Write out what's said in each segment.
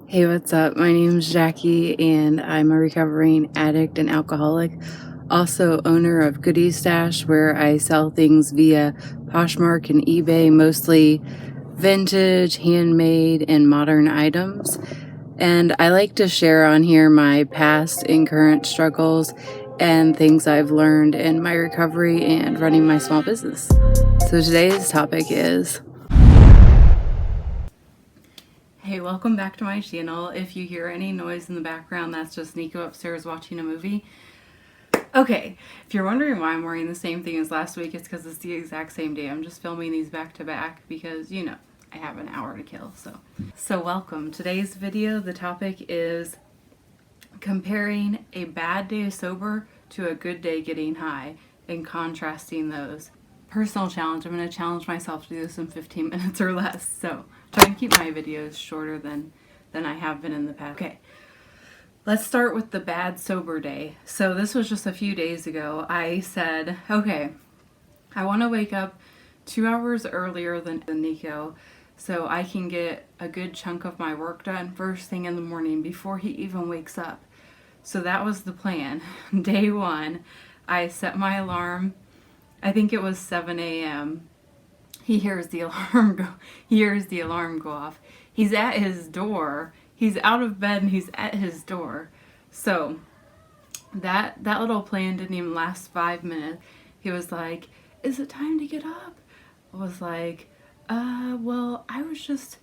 Hey, what's up? My name's Jackie, and I'm a recovering addict and alcoholic. Also, owner of Goodie Stash, where I sell things via Poshmark and eBay, mostly vintage, handmade, and modern items. And I like to share on here my past and current struggles and things I've learned in my recovery and running my small business. So today's topic is... Hey, welcome back to my channel. If you hear any noise in the background, that's just Nico upstairs watching a movie. Okay, if you're wondering why I'm wearing the same thing as last week, it's because it's the exact same day. I'm just filming these back to back because, you know, I have an hour to kill. So welcome. Today's video, the topic is comparing a bad day sober to a good day getting high and contrasting those. Personal challenge. I'm going to challenge myself to do this in 15 minutes or less. So try and keep my videos shorter than I have been in the past. Okay, let's start with the bad sober day. So this was just a few days ago. I said, okay, I want to wake up 2 hours earlier than Nico so I can get a good chunk of my work done first thing in the morning before he even wakes up. So that was the plan. Day one, I set my alarm. I think it was 7 a.m. He hears the alarm go off. He's at his door. He's out of bed and he's at his door. So that little plan didn't even last 5 minutes. He was like, "Is it time to get up?" I was like, well, I was just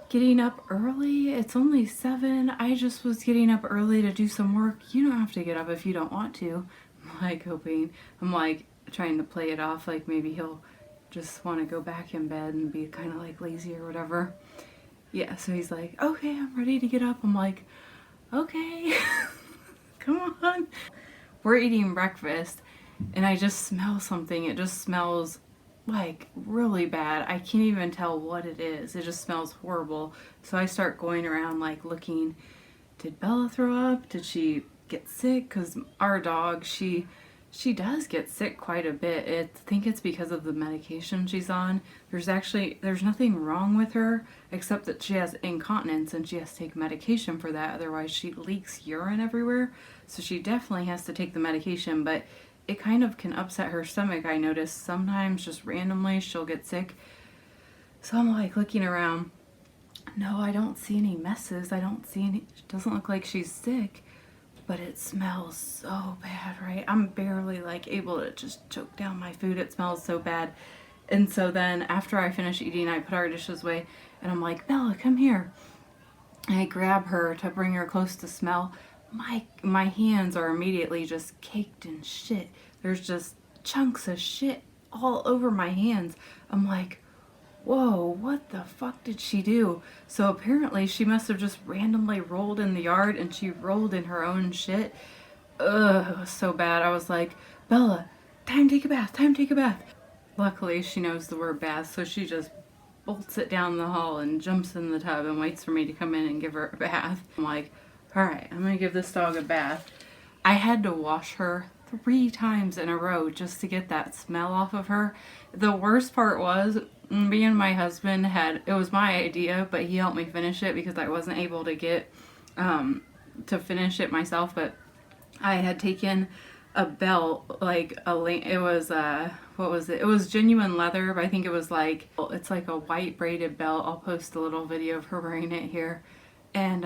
getting up early. It's only 7. I just was getting up early to do some work. You don't have to get up if you don't want to." I'm like trying to play it off like maybe he'll just want to go back in bed and be kind of like lazy or whatever. Yeah, so he's like, "Okay, I'm ready to get up." I'm like, "Okay, come on." We're eating breakfast and I just smell something. It just smells like really bad. I can't even tell what it is. It just smells horrible. So I start going around like looking, did Bella throw up? Did she get sick? Because our dog, she does get sick quite a bit. I think it's because of the medication she's on. There's nothing wrong with her except that she has incontinence and she has to take medication for that. Otherwise she leaks urine everywhere. So she definitely has to take the medication, but it kind of can upset her stomach. I notice sometimes just randomly she'll get sick. So I'm like looking around. No, I don't see any messes. I don't see any. It doesn't look like she's sick. But it smells so bad, right? I'm barely like able to just choke down my food. It smells so bad. And so then after I finish eating, I put our dishes away and I'm like, "Bella, come here." And I grab her to bring her close to smell. My hands are immediately just caked in shit. There's just chunks of shit all over my hands. I'm like, whoa, what the fuck did she do? So apparently she must have just randomly rolled in the yard and she rolled in her own shit. Ugh, it was so bad. I was like, "Bella, time to take a bath, time to take a bath." Luckily she knows the word bath, so she just bolts it down the hall and jumps in the tub and waits for me to come in and give her a bath. I'm like, alright, I'm gonna give this dog a bath. I had to wash her 3 times in a row just to get that smell off of her. The worst part was, me and my husband it was my idea, but he helped me finish it because I wasn't able to get to finish it myself. But I had taken a belt, like it was what was it? It was genuine leather, but I think it was like, it's like a white braided belt. I'll post a little video of her wearing it here. And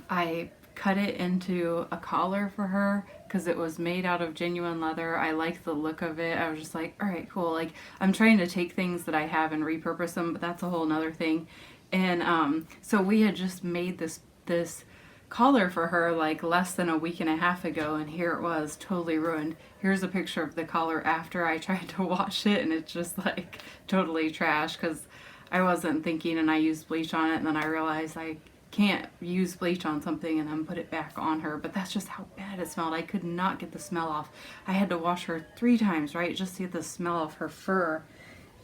I cut it into a collar for her because it was made out of genuine leather. I liked the look of it. I was just like, all right, cool. Like, I'm trying to take things that I have and repurpose them, but that's a whole nother thing. And so we had just made this collar for her like less than a week and a half ago, and here it was, totally ruined. Here's a picture of the collar after I tried to wash it, and it's just like totally trash because I wasn't thinking and I used bleach on it, and then I realized I can't use bleach on something and then put it back on her. But that's just how bad it smelled. I could not get the smell off. I had to wash her 3 times, right, just to get the smell off her fur.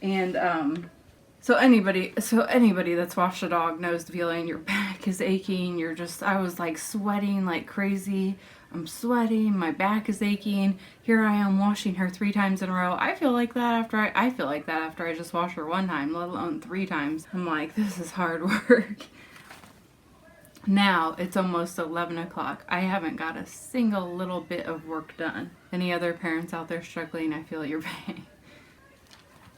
And so anybody that's washed a dog knows the feeling. Your back is aching. I was like sweating like crazy. I'm sweating. My back is aching. Here I am washing her 3 times in a row. I feel like that after I just wash her 1 time, let alone 3 times. I'm like, this is hard work. Now it's almost 11 o'clock. I haven't got a single little bit of work done. Any other parents out there struggling, I feel your pain.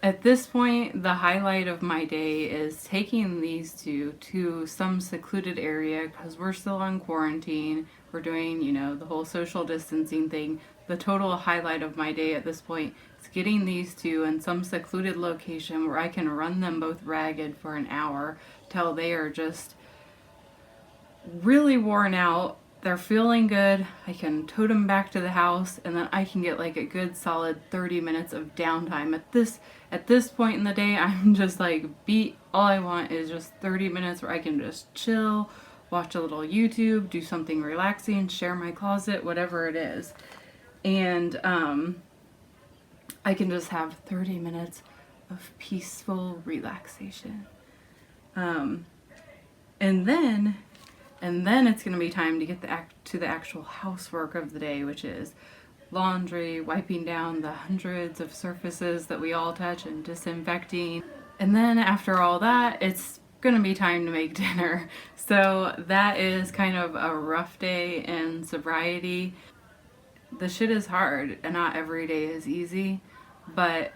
At this point, the highlight of my day is taking these two to some secluded area because we're still on quarantine. We're doing, the whole social distancing thing. The total highlight of my day at this point is getting these two in some secluded location where I can run them both ragged for an hour till they are just really worn out. They're feeling good. I can tote them back to the house, and then I can get like a good solid 30 minutes of downtime. At this point in the day, I'm just like beat. All I want is just 30 minutes where I can just chill, watch a little YouTube, do something relaxing, share my closet, whatever it is. And I can just have 30 minutes of peaceful relaxation. And then it's going to be time to get to the actual housework of the day, which is laundry, wiping down the hundreds of surfaces that we all touch, and disinfecting. And then after all that, it's going to be time to make dinner. So that is kind of a rough day in sobriety. The shit is hard, and not every day is easy, but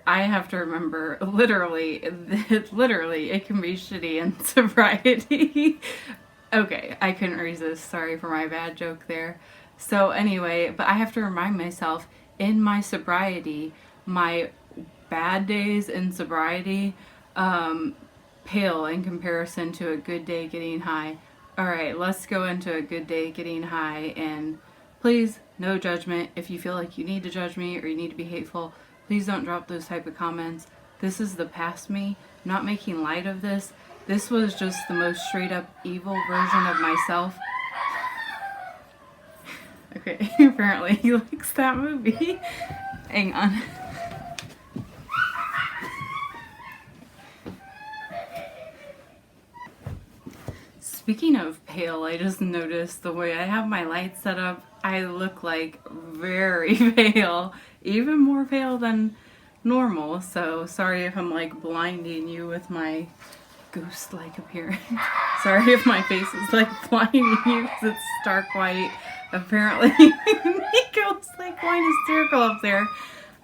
I have to remember, literally, it can be shitty in sobriety. Okay, I couldn't resist. Sorry for my bad joke there. So anyway, but I have to remind myself, in my sobriety, my bad days in sobriety pale in comparison to a good day getting high. All right, let's go into a good day getting high, and please, no judgment. If you feel like you need to judge me or you need to be hateful, please don't drop those type of comments. This is the past me. I'm not making light of this. This was just the most straight up evil version of myself. Okay, apparently he likes that movie. Hang on. Speaking of pale, I just noticed the way I have my lights set up, I look like very pale. Even more pale than normal. So sorry if I'm like blinding you with my ghost-like appearance. Sorry if my face is like blinding you because it's stark white. Apparently, Nico's like going hysterical up there.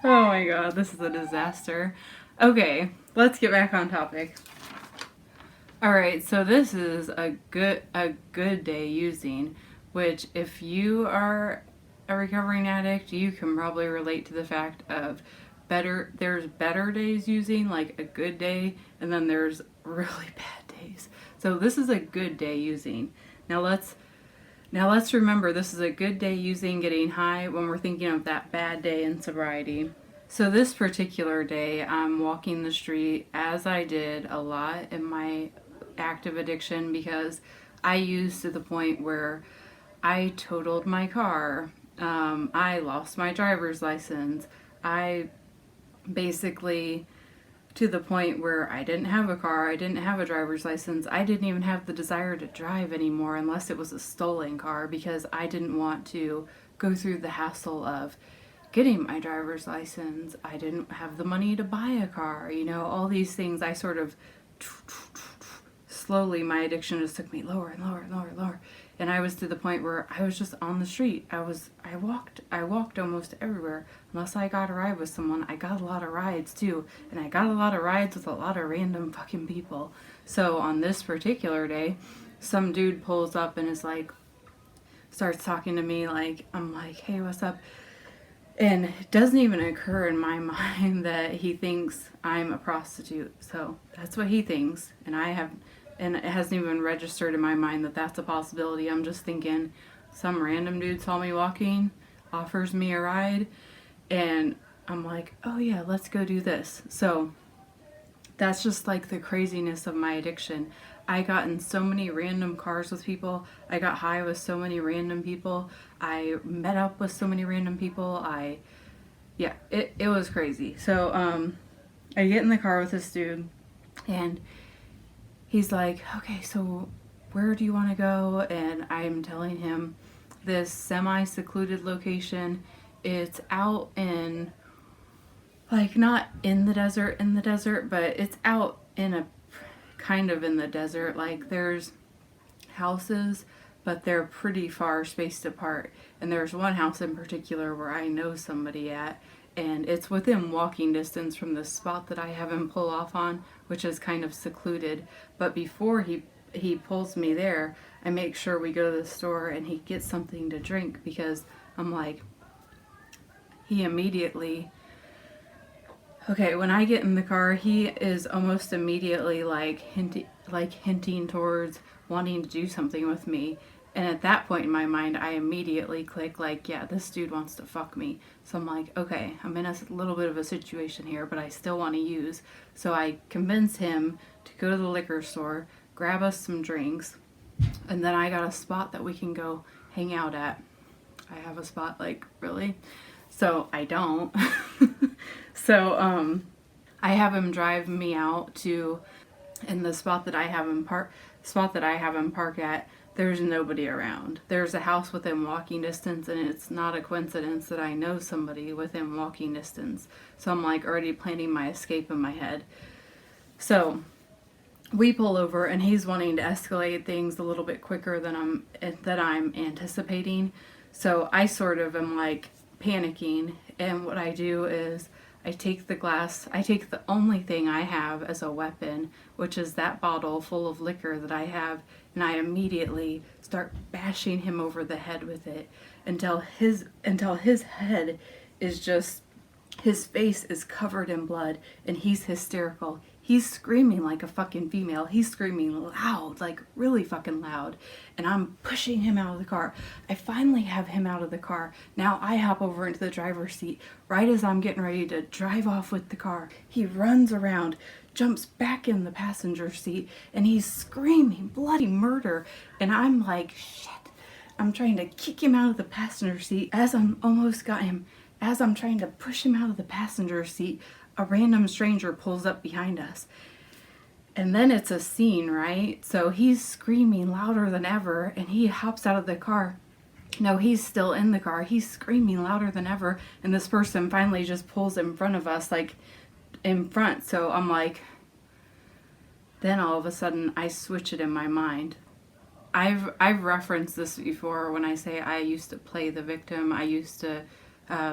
Oh my god, this is a disaster. Okay, let's get back on topic. Alright, so this is a good day using, which if you are a recovering addict, you can probably relate to the fact of there's better days using, like a good day, and then there's really bad days. So this is a good day using. Now let's remember, this is a good day using getting high when we're thinking of that bad day in sobriety. So this particular day, I'm walking the street, as I did a lot in my active addiction, because I used to the point where I totaled my car. I lost my driver's license. I basically, to the point where I didn't have a car, I didn't have a driver's license, I didn't even have the desire to drive anymore unless it was a stolen car, because I didn't want to go through the hassle of getting my driver's license. I didn't have the money to buy a car, all these things. I sort of slowly, my addiction just took me lower and lower and lower and lower. And I was to the point where I was just on the street. I walked almost everywhere. Unless I got a ride with someone. I got a lot of rides too. And I got a lot of rides with a lot of random fucking people. So on this particular day, some dude pulls up and is like, starts talking to me like, I'm like, hey, what's up? And it doesn't even occur in my mind that he thinks I'm a prostitute. So that's what he thinks. And it hasn't even registered in my mind that that's a possibility. I'm just thinking some random dude saw me walking, offers me a ride, and I'm like, oh yeah, let's go do this. So that's just like the craziness of my addiction. I got in so many random cars with people. I got high with so many random people. I met up with so many random people. It was crazy. So I get in the car with this dude, and he's like, okay, so where do you want to go? And I'm telling him this semi-secluded location. It's out in, like, not in the desert, but it's out in a kind of in the desert. Like, there's houses, but they're pretty far spaced apart. And there's one house in particular where I know somebody at, and it's within walking distance from the spot that I have him pull off on, which is kind of secluded. But before he pulls me there, I make sure we go to the store and he gets something to drink, because I'm like, he immediately, okay, when I get in the car, he is almost immediately like hinting towards wanting to do something with me. And at that point in my mind, I immediately click like, yeah, this dude wants to fuck me. So I'm like, okay, I'm in a little bit of a situation here, but I still want to use. So I convince him to go to the liquor store, grab us some drinks, and then I got a spot that we can go hang out at. I have a spot, like, really? So I don't. So I have him drive me out to, in the spot that I have him park at, there's nobody around. There's a house within walking distance, and it's not a coincidence that I know somebody within walking distance. So I'm like already planning my escape in my head. So we pull over, and he's wanting to escalate things a little bit quicker than I'm anticipating. So I sort of am like panicking, and what I do is I take the only thing I have as a weapon, which is that bottle full of liquor that I have, and I immediately start bashing him over the head with it until his head is just, his face is covered in blood, and he's hysterical. He's screaming like a fucking female. He's screaming loud, like really fucking loud. And I'm pushing him out of the car. I finally have him out of the car. Now I hop over into the driver's seat right as I'm getting ready to drive off with the car. He runs around, jumps back in the passenger seat, and he's screaming bloody murder. And I'm like, shit. I'm trying to kick him out of the passenger seat. As I'm trying to push him out of the passenger seat, a random stranger pulls up behind us. And then it's a scene, right? So he's screaming louder than ever, and he hops out of the car. No, he's still in the car. He's screaming louder than ever, and this person finally just pulls in front of us, like in front. So I'm like, then all of a sudden I switch it in my mind. I've referenced this before when I say I used to play the victim. I used to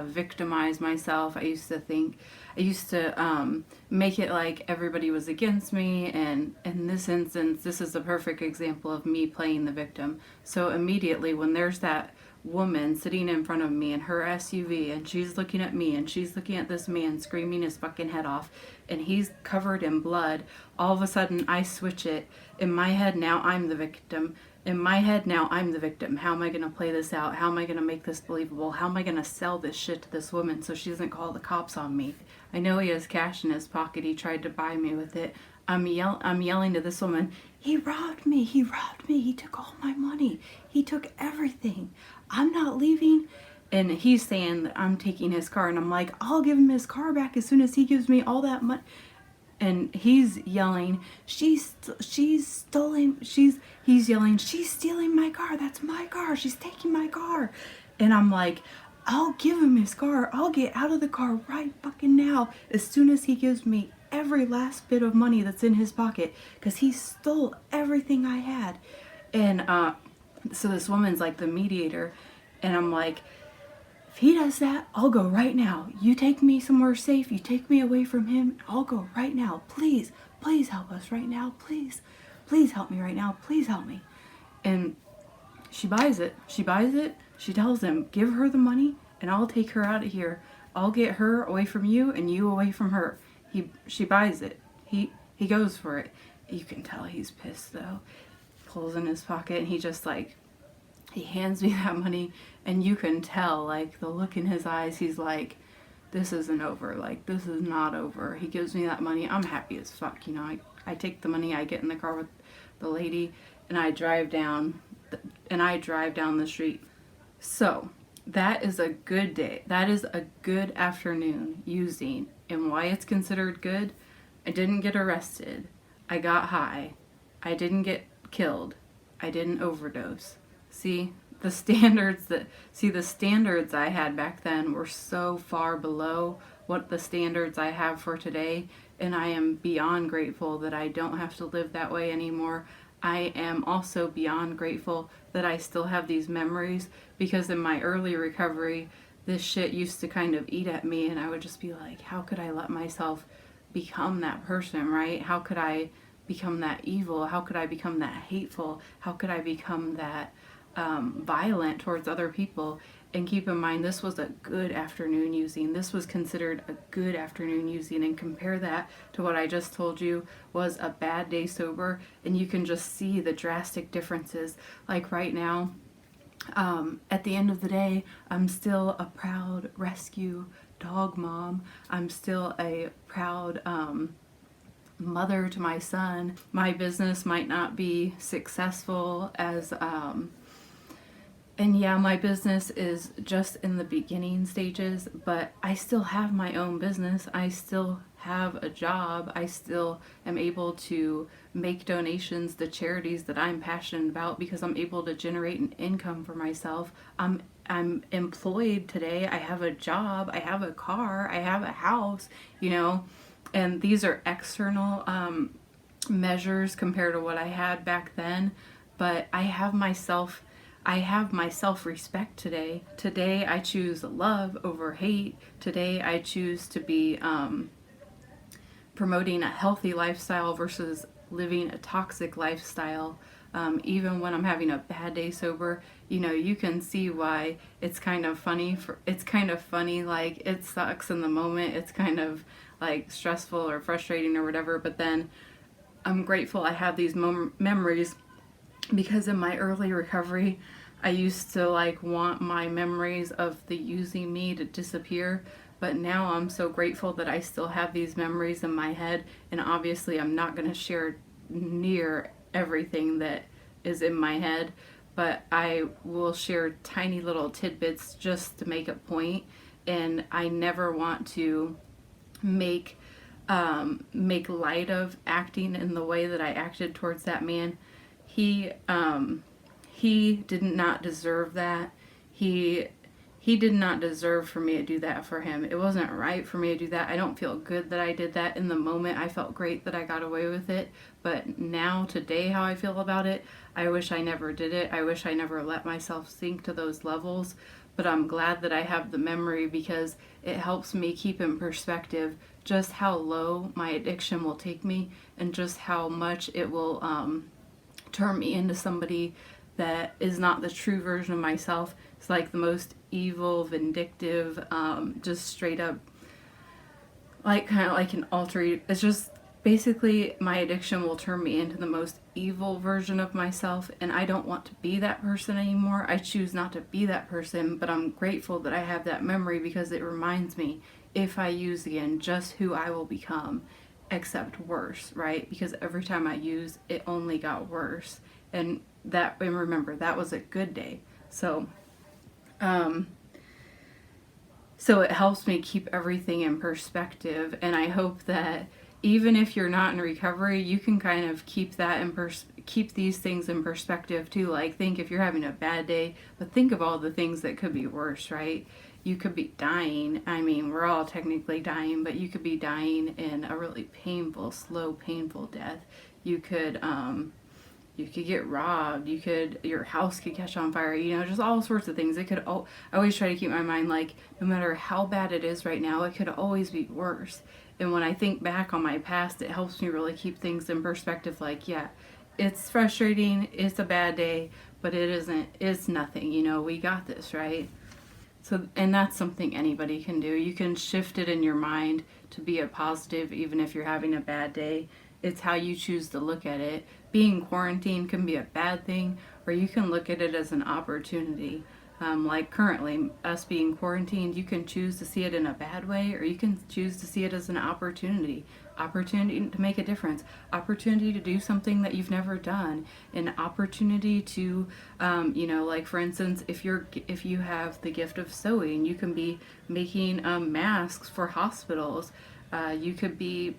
victimize myself. I used to make it like everybody was against me, and in this instance, this is a perfect example of me playing the victim. So immediately when there's that woman sitting in front of me in her SUV, and she's looking at me, and she's looking at this man screaming his fucking head off, and he's covered in blood, all of a sudden I switch it. In my head now, I'm the victim. How am I going to play this out? How am I going to make this believable? How am I going to sell this shit to this woman so she doesn't call the cops on me? I know he has cash in his pocket. He tried to buy me with it. I'm yelling to this woman, he robbed me. He took all my money. He took everything. I'm not leaving. And he's saying that I'm taking his car. And I'm like, I'll give him his car back as soon as he gives me all that money. And he's yelling, he's yelling, she's stealing my car. That's my car. She's taking my car. And I'm like, I'll give him his car. I'll get out of the car right fucking now as soon as he gives me every last bit of money that's in his pocket, because he stole everything I had. And so this woman's like the mediator, and I'm like, if he does that, I'll go right now. You take me somewhere safe. You take me away from him. I'll go right now. Please help us right now. Please help me right now. Please help me. And she buys it. She tells him, give her the money and I'll take her out of here. I'll get her away from you and you away from her. She buys it. He goes for it. You can tell he's pissed though. Pulls in his pocket, and he just like, he hands me that money, and you can tell like the look in his eyes. He's like, this isn't over. Like, this is not over. He gives me that money. I'm happy as fuck. You know, I take the money, I get in the car with the lady, and I drive down the street. So that is a good day. That is a good afternoon using. And why it's considered good? I didn't get arrested. I got high. I didn't get killed. I didn't overdose. See, the standards I had back then were so far below what the standards I have for today, and I am beyond grateful that I don't have to live that way anymore. I am also beyond grateful that I still have these memories, because in my early recovery, this shit used to kind of eat at me, and I would just be like, how could I let myself become that person, right? How could I become that evil? How could I become that hateful? How could I become that violent towards other people? And keep in mind, this was a good afternoon using. This was considered a good afternoon using. And compare that to what I just told you was a bad day sober. And you can just see the drastic differences. Like right now, at the end of the day, I'm still a proud rescue dog mom. I'm still a proud mother to my son. My business might not be successful as and yeah, my business is just in the beginning stages, but I still have my own business. I still have a job. I still am able to make donations to charities that I'm passionate about, because I'm able to generate an income for myself. I'm employed today. I have a job. I have a car. I have a house, you know, and these are external measures compared to what I had back then. But I have my self-respect today. Today I choose love over hate. Today I choose to be promoting a healthy lifestyle versus living a toxic lifestyle. Even when I'm having a bad day sober, you know, you can see why it's kind of funny. It's kind of funny, like it sucks in the moment. It's kind of like stressful or frustrating or whatever. But then I'm grateful I have these memories, because in my early recovery, I used to like want my memories of the using me to disappear, but now I'm so grateful that I still have these memories in my head. And obviously I'm not going to share near everything that is in my head, but I will share tiny little tidbits just to make a point. And I never want to make make light of acting in the way that I acted towards that man. He did not deserve that. He did not deserve for me to do that for him. It wasn't right for me to do that. I don't feel good that I did that in the moment. I felt great that I got away with it. But now, today, how I feel about it, I wish I never did it. I wish I never let myself sink to those levels. But I'm glad that I have the memory, because it helps me keep in perspective just how low my addiction will take me, and just how much it will turn me into somebody that is not the true version of myself. It's like the most evil, vindictive, just straight up, like kind of like an alter. It's just basically my addiction will turn me into the most evil version of myself, and I don't want to be that person anymore. I choose not to be that person, but I'm grateful that I have that memory, because it reminds me, if I use again, just who I will become, except worse, right? Because every time I use, it only got worse. And remember, that was a good day. So it helps me keep everything in perspective. And I hope that even if you're not in recovery, you can kind of keep that keep these things in perspective too. Like, think if you're having a bad day, but think of all the things that could be worse, right? You could be dying. I mean, we're all technically dying, but you could be dying in a really painful, slow, painful death. You could get robbed. Your house could catch on fire. You know, just all sorts of things. I always try to keep my mind like, no matter how bad it is right now, it could always be worse. And when I think back on my past, it helps me really keep things in perspective. Like, yeah, it's frustrating. It's a bad day, but it's nothing. You know, we got this, right? So, and that's something anybody can do. You can shift it in your mind to be a positive, even if you're having a bad day. It's how you choose to look at it. Being quarantined can be a bad thing, or you can look at it as an opportunity. Like currently, us being quarantined, you can choose to see it in a bad way, or you can choose to see it as an opportunity. Opportunity to make a difference. Opportunity to do something that you've never done. An opportunity to, like for instance, if you have the gift of sewing, you can be making masks for hospitals. You could be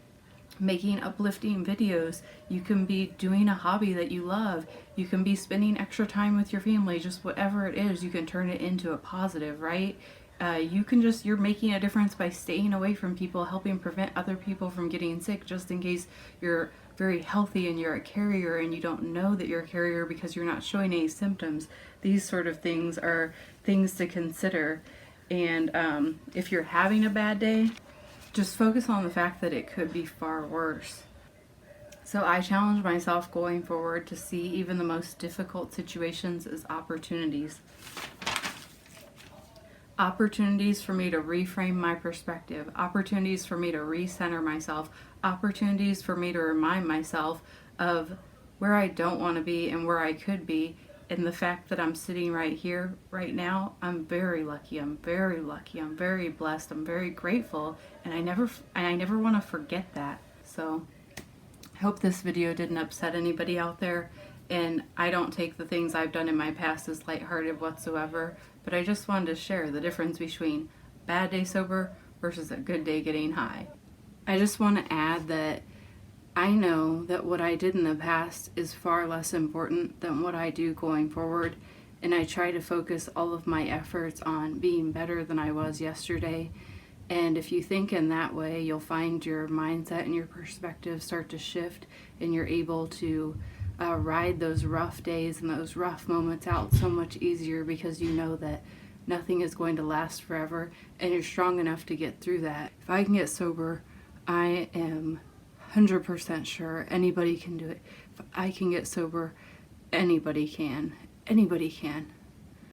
making uplifting videos. You can be doing a hobby that you love. You can be spending extra time with your family. Just whatever it is, you can turn it into a positive, right? You're making a difference by staying away from people, helping prevent other people from getting sick, just in case your very healthy and you're a carrier and you don't know that you're a carrier because you're not showing any symptoms. These sort of things are things to consider. And if you're having a bad day, just focus on the fact that it could be far worse. So I challenge myself going forward to see even the most difficult situations as opportunities. Opportunities for me to reframe my perspective, opportunities for me to recenter myself, opportunities for me to remind myself of where I don't want to be and where I could be. And the fact that I'm sitting right here, right now, I'm very lucky. I'm very lucky. I'm very blessed. I'm very grateful. And I never want to forget that. So I hope this video didn't upset anybody out there. And I don't take the things I've done in my past as lighthearted whatsoever. But I just wanted to share the difference between bad day sober versus a good day getting high. I just want to add that I know that what I did in the past is far less important than what I do going forward, and I try to focus all of my efforts on being better than I was yesterday. And if you think in that way, you'll find your mindset and your perspective start to shift, and you're able to ride those rough days and those rough moments out so much easier, because you know that nothing is going to last forever and you're strong enough to get through that. If I can get sober, I am 100% sure anybody can do it. If I can get sober, anybody can. Anybody can.